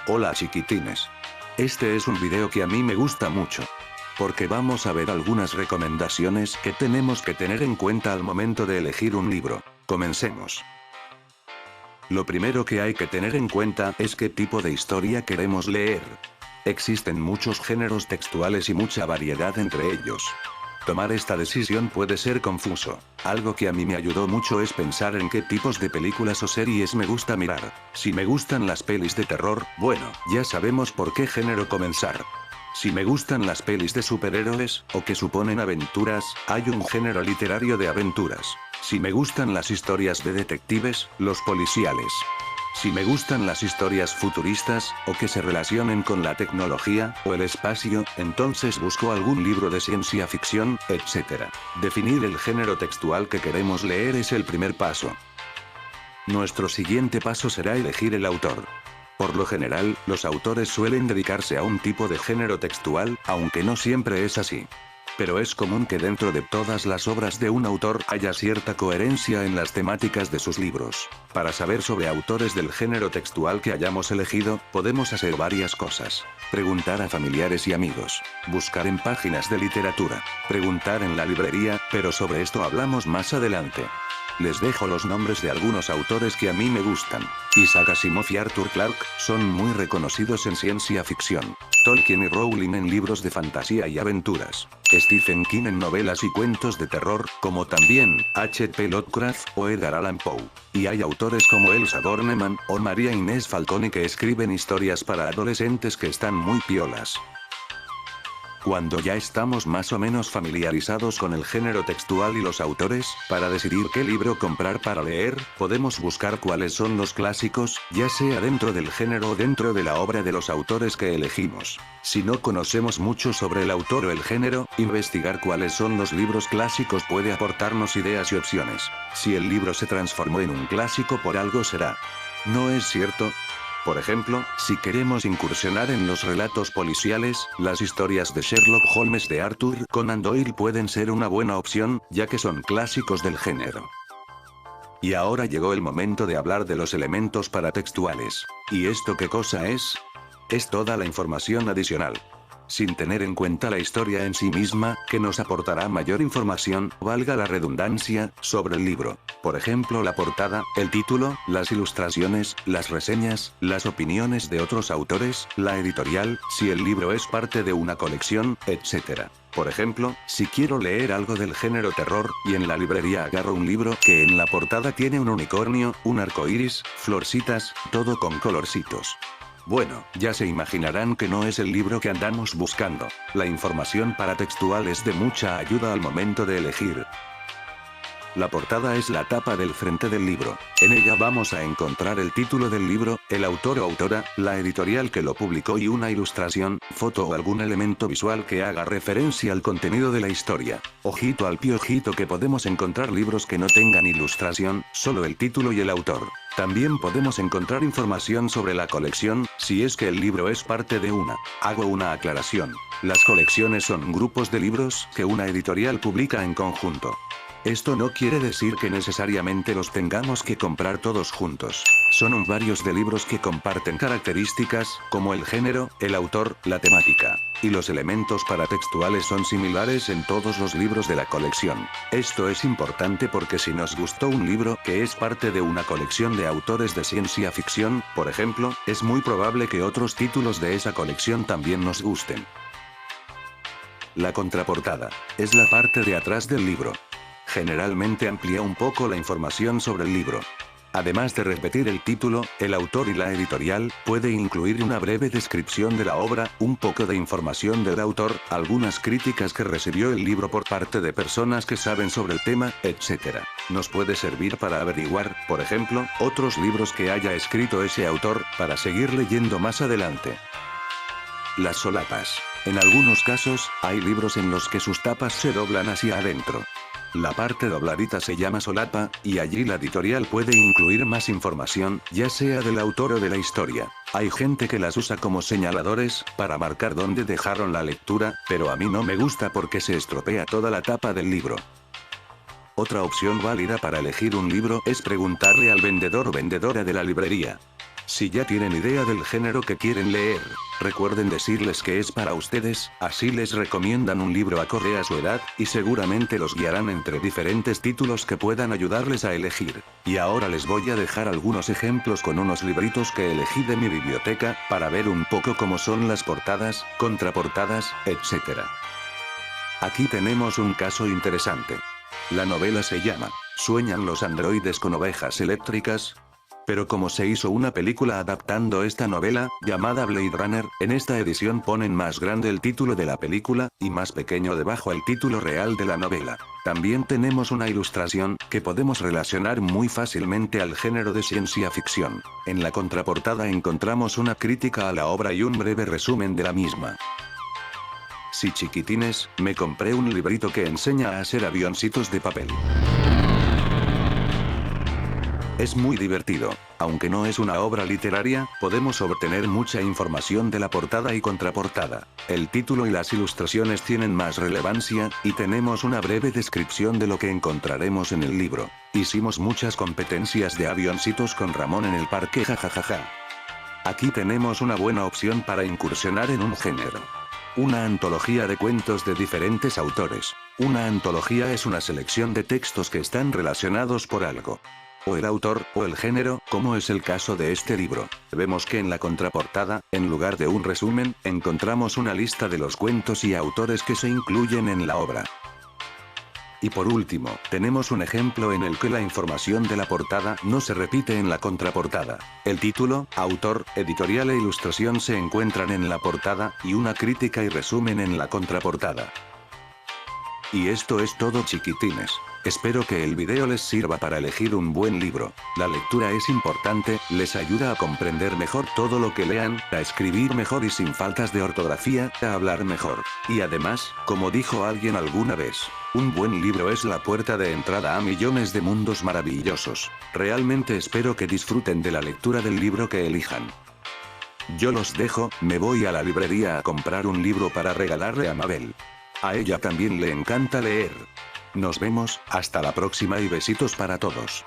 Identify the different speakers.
Speaker 1: Hola chiquitines. Este es un video que a mí me gusta mucho. Porque vamos a ver algunas recomendaciones que tenemos que tener en cuenta al momento de elegir un libro. Comencemos. Lo primero que hay que tener en cuenta es qué tipo de historia queremos leer. Existen muchos géneros textuales y mucha variedad entre ellos. Tomar esta decisión puede ser confuso. Algo que a mí me ayudó mucho es pensar en qué tipos de películas o series me gusta mirar. Si me gustan las pelis de terror, bueno, ya sabemos por qué género comenzar. Si me gustan las pelis de superhéroes, o que suponen aventuras, hay un género literario de aventuras. Si me gustan las historias de detectives, los policiales. Si me gustan las historias futuristas, o que se relacionen con la tecnología, o el espacio, entonces busco algún libro de ciencia ficción, etc. Definir el género textual que queremos leer es el primer paso. Nuestro siguiente paso será elegir el autor. Por lo general, los autores suelen dedicarse a un tipo de género textual, aunque no siempre es así. Pero es común que dentro de todas las obras de un autor haya cierta coherencia en las temáticas de sus libros. Para saber sobre autores del género textual que hayamos elegido, podemos hacer varias cosas. Preguntar a familiares y amigos. Buscar en páginas de literatura. Preguntar en la librería, pero sobre esto hablamos más adelante. Les dejo los nombres de algunos autores que a mí me gustan. Isaac Asimov y Arthur Clarke son muy reconocidos en ciencia ficción. Tolkien y Rowling en libros de fantasía y aventuras. Stephen King en novelas y cuentos de terror, como también H.P. Lovecraft o Edgar Allan Poe. Y hay autores como Elsa Dornemann o María Inés Falconi que escriben historias para adolescentes que están muy piolas. Cuando ya estamos más o menos familiarizados con el género textual y los autores, para decidir qué libro comprar para leer, podemos buscar cuáles son los clásicos, ya sea dentro del género o dentro de la obra de los autores que elegimos. Si no conocemos mucho sobre el autor o el género, investigar cuáles son los libros clásicos puede aportarnos ideas y opciones. Si el libro se transformó en un clásico por algo será. ¿No es cierto? Por ejemplo, si queremos incursionar en los relatos policiales, las historias de Sherlock Holmes de Arthur Conan Doyle pueden ser una buena opción, ya que son clásicos del género. Y ahora llegó el momento de hablar de los elementos paratextuales. ¿Y esto qué cosa es? Es toda la información adicional. Sin tener en cuenta la historia en sí misma, que nos aportará mayor información, valga la redundancia, sobre el libro. Por ejemplo, la portada, el título, las ilustraciones, las reseñas, las opiniones de otros autores, la editorial, si el libro es parte de una colección, etc. Por ejemplo, si quiero leer algo del género terror, y en la librería agarro un libro que en la portada tiene un unicornio, un arco iris, florcitas, todo con colorcitos. Bueno, ya se imaginarán que no es el libro que andamos buscando. La información paratextual es de mucha ayuda al momento de elegir. La portada es la tapa del frente del libro. En ella vamos a encontrar el título del libro, el autor o autora, la editorial que lo publicó y una ilustración, foto o algún elemento visual que haga referencia al contenido de la historia. Ojito al piojito que podemos encontrar libros que no tengan ilustración, solo el título y el autor. También podemos encontrar información sobre la colección, si es que el libro es parte de una. Hago una aclaración. Las colecciones son grupos de libros que una editorial publica en conjunto. Esto no quiere decir que necesariamente los tengamos que comprar todos juntos. Son varios de libros que comparten características, como el género, el autor, la temática. Y los elementos paratextuales son similares en todos los libros de la colección. Esto es importante porque si nos gustó un libro que es parte de una colección de autores de ciencia ficción, por ejemplo, es muy probable que otros títulos de esa colección también nos gusten. La contraportada. Es la parte de atrás del libro. Generalmente amplía un poco la información sobre el libro. Además de repetir el título, el autor y la editorial, puede incluir una breve descripción de la obra, un poco de información del autor, algunas críticas que recibió el libro por parte de personas que saben sobre el tema, etc. Nos puede servir para averiguar, por ejemplo, otros libros que haya escrito ese autor, para seguir leyendo más adelante. Las solapas. En algunos casos, hay libros en los que sus tapas se doblan hacia adentro. La parte dobladita se llama solapa, y allí la editorial puede incluir más información, ya sea del autor o de la historia. Hay gente que las usa como señaladores, para marcar dónde dejaron la lectura, pero a mí no me gusta porque se estropea toda la tapa del libro. Otra opción válida para elegir un libro es preguntarle al vendedor o vendedora de la librería. Si ya tienen idea del género que quieren leer, recuerden decirles que es para ustedes, así les recomiendan un libro acorde a su edad, y seguramente los guiarán entre diferentes títulos que puedan ayudarles a elegir. Y ahora les voy a dejar algunos ejemplos con unos libritos que elegí de mi biblioteca, para ver un poco cómo son las portadas, contraportadas, etc. Aquí tenemos un caso interesante. La novela se llama ¿Sueñan los androides con ovejas eléctricas? Pero como se hizo una película adaptando esta novela, llamada Blade Runner, en esta edición ponen más grande el título de la película, y más pequeño debajo el título real de la novela. También tenemos una ilustración, que podemos relacionar muy fácilmente al género de ciencia ficción. En la contraportada encontramos una crítica a la obra y un breve resumen de la misma. Sí, chiquitines, me compré un librito que enseña a hacer avioncitos de papel. Es muy divertido. Aunque no es una obra literaria, podemos obtener mucha información de la portada y contraportada. El título y las ilustraciones tienen más relevancia, y tenemos una breve descripción de lo que encontraremos en el libro. Hicimos muchas competencias de avioncitos con Ramón en el parque, jajajaja. Aquí tenemos una buena opción para incursionar en un género. Una antología de cuentos de diferentes autores. Una antología es una selección de textos que están relacionados por algo. O el autor, o el género, como es el caso de este libro. Vemos que en la contraportada, en lugar de un resumen, encontramos una lista de los cuentos y autores que se incluyen en la obra. Y por último, tenemos un ejemplo en el que la información de la portada no se repite en la contraportada. El título, autor, editorial e ilustración se encuentran en la portada, y una crítica y resumen en la contraportada. Y esto es todo, chiquitines. Espero que el video les sirva para elegir un buen libro. La lectura es importante, les ayuda a comprender mejor todo lo que lean, a escribir mejor y sin faltas de ortografía, a hablar mejor. Y además, como dijo alguien alguna vez, un buen libro es la puerta de entrada a millones de mundos maravillosos. Realmente espero que disfruten de la lectura del libro que elijan. Yo los dejo, me voy a la librería a comprar un libro para regalarle a Mabel. A ella también le encanta leer. Nos vemos, hasta la próxima y besitos para todos.